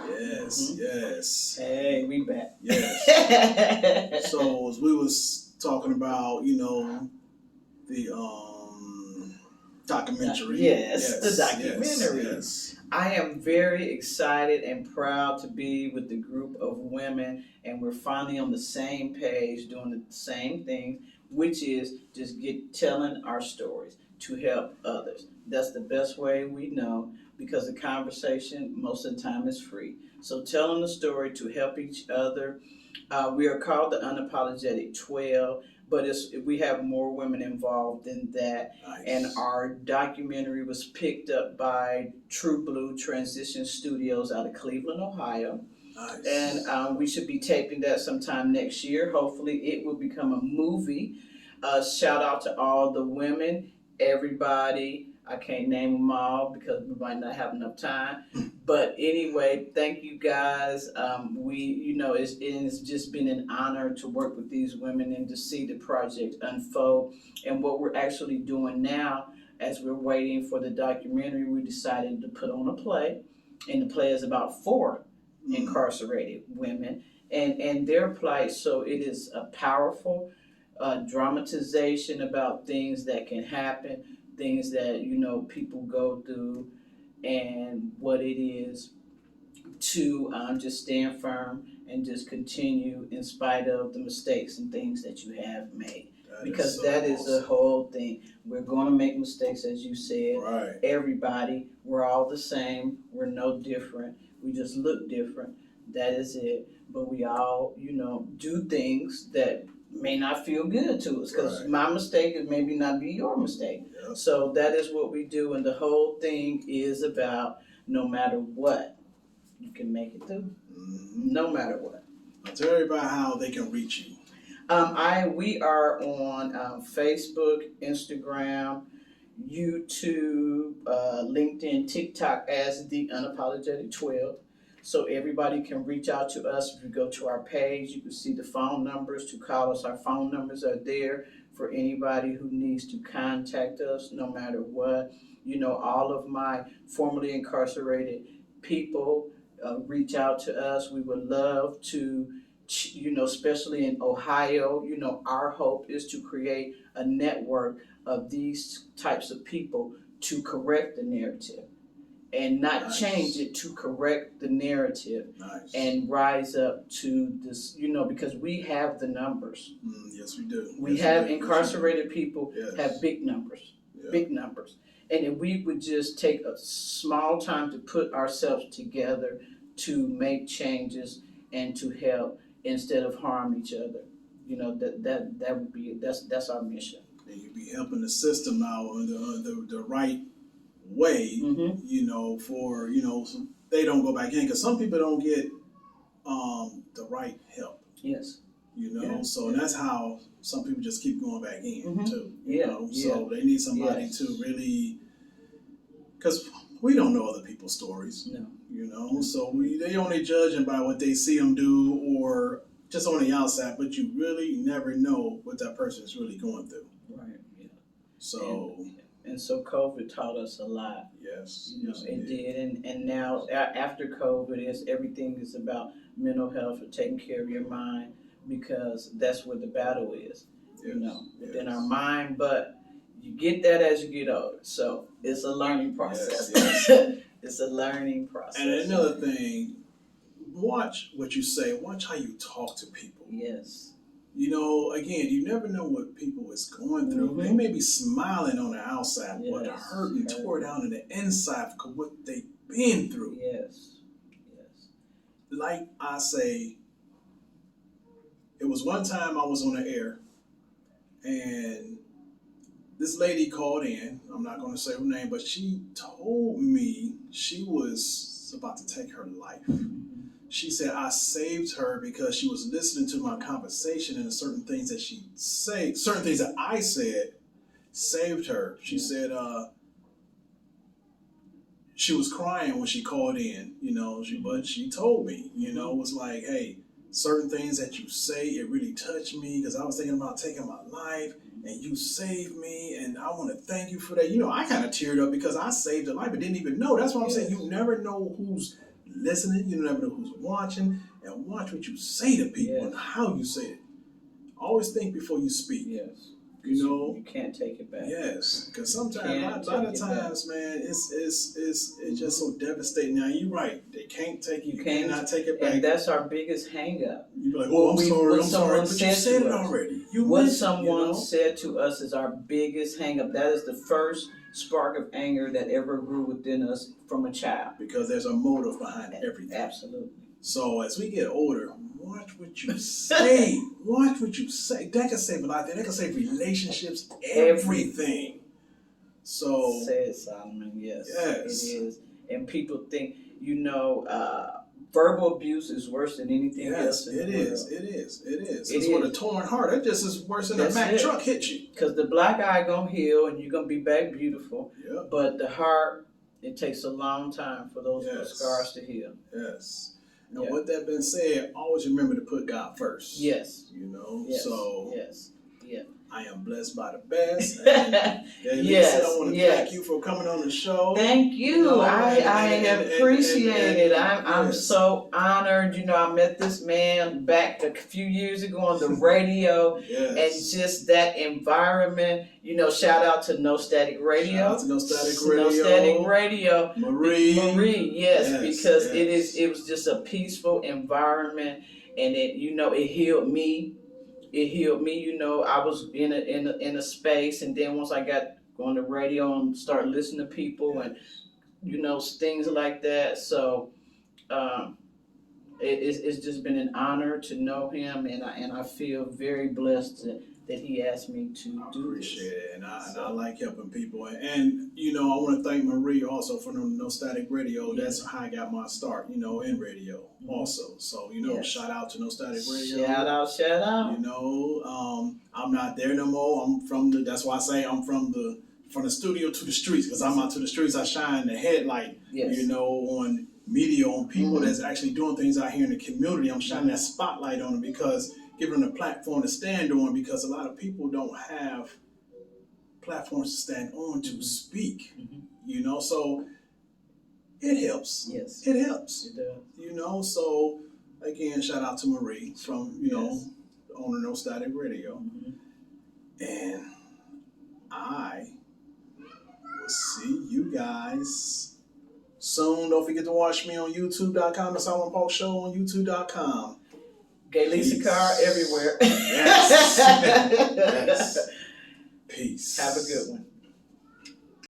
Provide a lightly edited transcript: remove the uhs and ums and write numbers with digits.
Yes, yes. Hey, we back. Yes. So as we was talking about, the documentary. Yes, the documentary. Yes. I am very excited and proud to be with the group of women, and we're finally on the same page doing the same thing, which is just telling our stories to help others. That's the best way we know because the conversation most of the time is free. So telling the story to help each other. We are called the Unapologetic 12, but we have more women involved in that. Nice. And our documentary was picked up by True Blue Transition Studios out of Cleveland, Ohio. Nice. And we should be taping that sometime next year. Hopefully, it will become a movie. Shout out to all the women, everybody. I can't name them all because we might not have enough time. But anyway, thank you guys. It's just been an honor to work with these women and to see the project unfold. And what we're actually doing now, as we're waiting for the documentary, we decided to put on a play. And the play is about 4 incarcerated women and their plight. So it is a powerful dramatization about things that can happen, things that people go through, and what it is to just stand firm and just continue in spite of the mistakes and things that you have made. Because that is the whole thing. We're going to make mistakes, as you said. Right. Everybody, we're all the same. We're no different. We just look different. That is it. But we all, do things that may not feel good to us because my mistake is maybe not be your mistake. Yep. So that is what we do. And the whole thing is about no matter what, you can make it through. Mm-hmm. No matter what. Now tell everybody how they can reach you. We are on Facebook, Instagram, YouTube, LinkedIn, TikTok as the Unapologetic 12. So everybody can reach out to us. If you go to our page, you can see the phone numbers to call us. Our phone numbers are there for anybody who needs to contact us, no matter what. All of my formerly incarcerated people reach out to us. We would love to, especially in Ohio, our hope is to create a network of these types of people to correct the narrative. And not change it to correct the narrative and rise up to this, because we have the numbers. Yes, we do. We have incarcerated people have big numbers, big numbers. And if we would just take a small time to put ourselves together to make changes and to help instead of harm each other, that would be that's our mission. And you'd be helping the system out in the right way, for so they don't go back in because some people don't get the right help. Yes. So that's how some people just keep going back in too. Yeah. So they need somebody to really, because we don't know other people's stories. No. So they only judging by what they see them do or just on the outside, but you really never know what that person is really going through. Right. Yeah. So. And so COVID taught us a lot. Yes. It did. And now after COVID, everything is about mental health and taking care of your mind because that's where the battle is, within our mind. But you get that as you get older. So it's a learning process. Yes. It's a learning process. And another thing, watch what you say. Watch how you talk to people. Yes. Again, you never know what people is going through. They may be smiling on the outside, but hurt and tore down in the inside because what they've been through. Yes. Like I say, it was one time I was on the air, and this lady called in. I'm not going to say her name, but she told me she was about to take her life. She said I saved her because she was listening to my conversation and certain things that certain things that I said saved her. She said she was crying when she called in, but she told me, it was like, hey, certain things that you say, it really touched me because I was thinking about taking my life and you saved me and I want to thank you for that. I kind of teared up because I saved a life but didn't even know. That's what I'm saying. You never know who's listening. You never know who's watching. And watch what you say to people and Yes. how you say it. Always think before you speak. Yes. You know. You can't take it back. Yes, because sometimes, a Can't lot of take it times, man, it's just so devastating. Now you're right; they can't take it. You cannot take it back. And that's our biggest hang up. You be like, "Oh, I'm sorry," but you said it already. What someone said to us is our biggest hang up. That is the first spark of anger that ever grew within us from a child. Because there's a motive behind everything. Absolutely. So as we get older, watch what you say. Watch what you say. That can save a lot. That can save relationships, everything. So said Solomon, yes. Yes. It is. And people think, verbal abuse is worse than anything else in the world. It is. It's with a torn heart. It just is worse than a Mack truck hit you. Because the black eye gonna heal and you're gonna be back beautiful. Yeah. But the heart, it takes a long time for those scars to heal. Yes. And with that being said, always remember to put God first. Yes. Yes. So yeah. I am blessed by the best. GAYLISA, I want to thank you for coming on the show. Thank you. I appreciate it. I'm so honored. I met this man back a few years ago on the radio, and just that environment. Shout out to No Static Radio. Shout out to No Static Radio. No Static Radio. Marie, yes, because it was just a peaceful environment, and it healed me. It healed me. I was in a space, and then once I got on the radio and started listening to people and things like that. So it's just been an honor to know him, and I feel very blessed that he asked me to do this. Appreciate it, and I like helping people, and I want to thank Marie also for No Static Radio. That's how I got my start, in radio also. So shout out to No Static Radio. Shout out. I'm not there no more. I'm from that's why I say I'm from the studio to the streets, because I'm out to the streets. I shine the headlight, on media, on people that's actually doing things out here in the community. I'm shining that spotlight on them, because giving them a platform to stand on, because a lot of people don't have platforms to stand on to speak, so it helps. Yes. It helps. It does. So again, shout out to Marie from, the owner of No Static Radio. And I will see you guys soon. Don't forget to watch me on youtube.com. The Solomon Paulk Show on youtube.com. GAYLISA car everywhere. Yes. Peace. Have a good one.